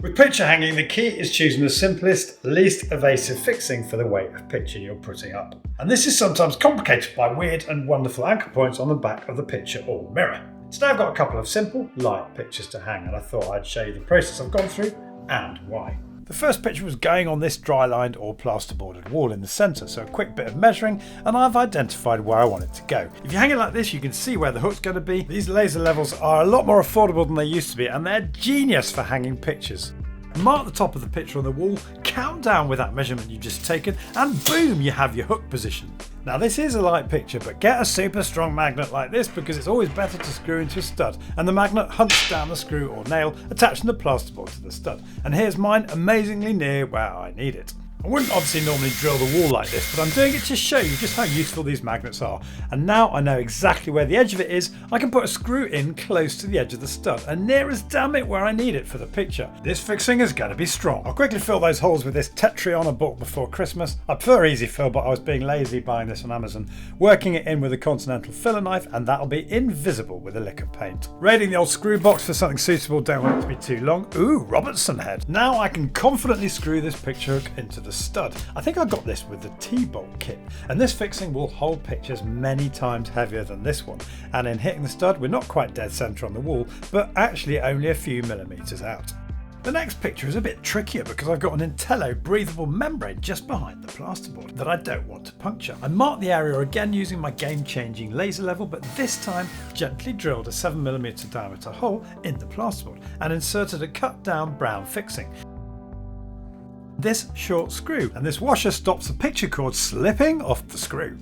With picture hanging, the key is choosing the simplest, least evasive fixing for the weight of picture you're putting up. And this is sometimes complicated by weird and wonderful anchor points on the back of the picture or mirror. Today I've got a couple of simple, light pictures to hang, and I thought I'd show you the process I've gone through and why. The first picture was going on this dry-lined or plasterboarded wall in the centre, so a quick bit of measuring and I've identified where I want it to go. If you hang it like this, you can see where the hook's going to be. These laser levels are a lot more affordable than they used to be, and they're genius for hanging pictures. Mark the top of the picture on the wall, count down with that measurement you've just taken, and boom, you have your hook position. Now this is a light picture, but get a super strong magnet like this because it's always better to screw into a stud, and the magnet hunts down the screw or nail attaching the plasterboard to the stud. And here's mine amazingly near where I need it. I wouldn't obviously normally drill the wall like this, but I'm doing it to show you just how useful these magnets are. And now I know exactly where the edge of it is, I can put a screw in close to the edge of the stud, and near as damn it where I need it for the picture. This fixing is going to be strong. I'll quickly fill those holes with this Tetrion I bought before Christmas. I prefer easy fill, but I was being lazy buying this on Amazon, working it in with a Continental filler knife, and that'll be invisible with a lick of paint. Raiding the old screw box for something suitable, don't want it to be too long. Ooh, Robertson head. Now I can confidently screw this picture hook into the stud. I think I got this with the T-bolt kit, and this fixing will hold pictures many times heavier than this one, and in hitting the stud we're not quite dead centre on the wall, but actually only a few millimetres out. The next picture is a bit trickier because I've got an Intello breathable membrane just behind the plasterboard that I don't want to puncture. I marked the area again using my game-changing laser level, but this time gently drilled a 7mm diameter hole in the plasterboard and inserted a cut down brown fixing. This short screw, and this washer stops the picture cord slipping off the screw.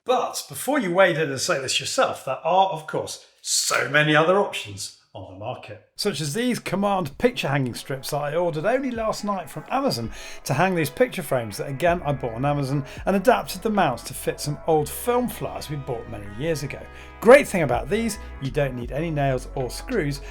But before you wade in and say this yourself, there are of course so many other options on the market, such as these Command picture hanging strips that I ordered only last night from Amazon to hang these picture frames that again I bought on Amazon, and adapted the mounts to fit some old film flyers we bought many years ago. Great thing about these, you don't need any nails or screws.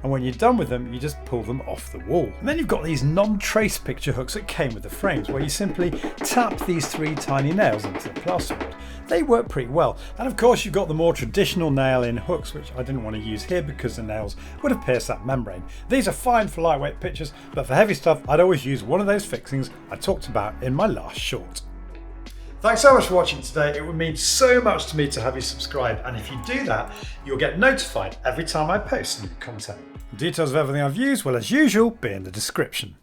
And when you're done with them, you just pull them off the wall. And then you've got these non-trace picture hooks that came with the frames, where you simply tap these 3 tiny nails into the plasterboard. They work pretty well. And of course you've got the more traditional nail-in hooks, which I didn't want to use here because the nails would have pierced that membrane. These are fine for lightweight pictures, but for heavy stuff I'd always use one of those fixings I talked about in my last short. Thanks so much for watching today. It would mean so much to me to have you subscribe, and if you do that, you'll get notified every time I post new content. The details of everything I've used will, as usual, be in the description.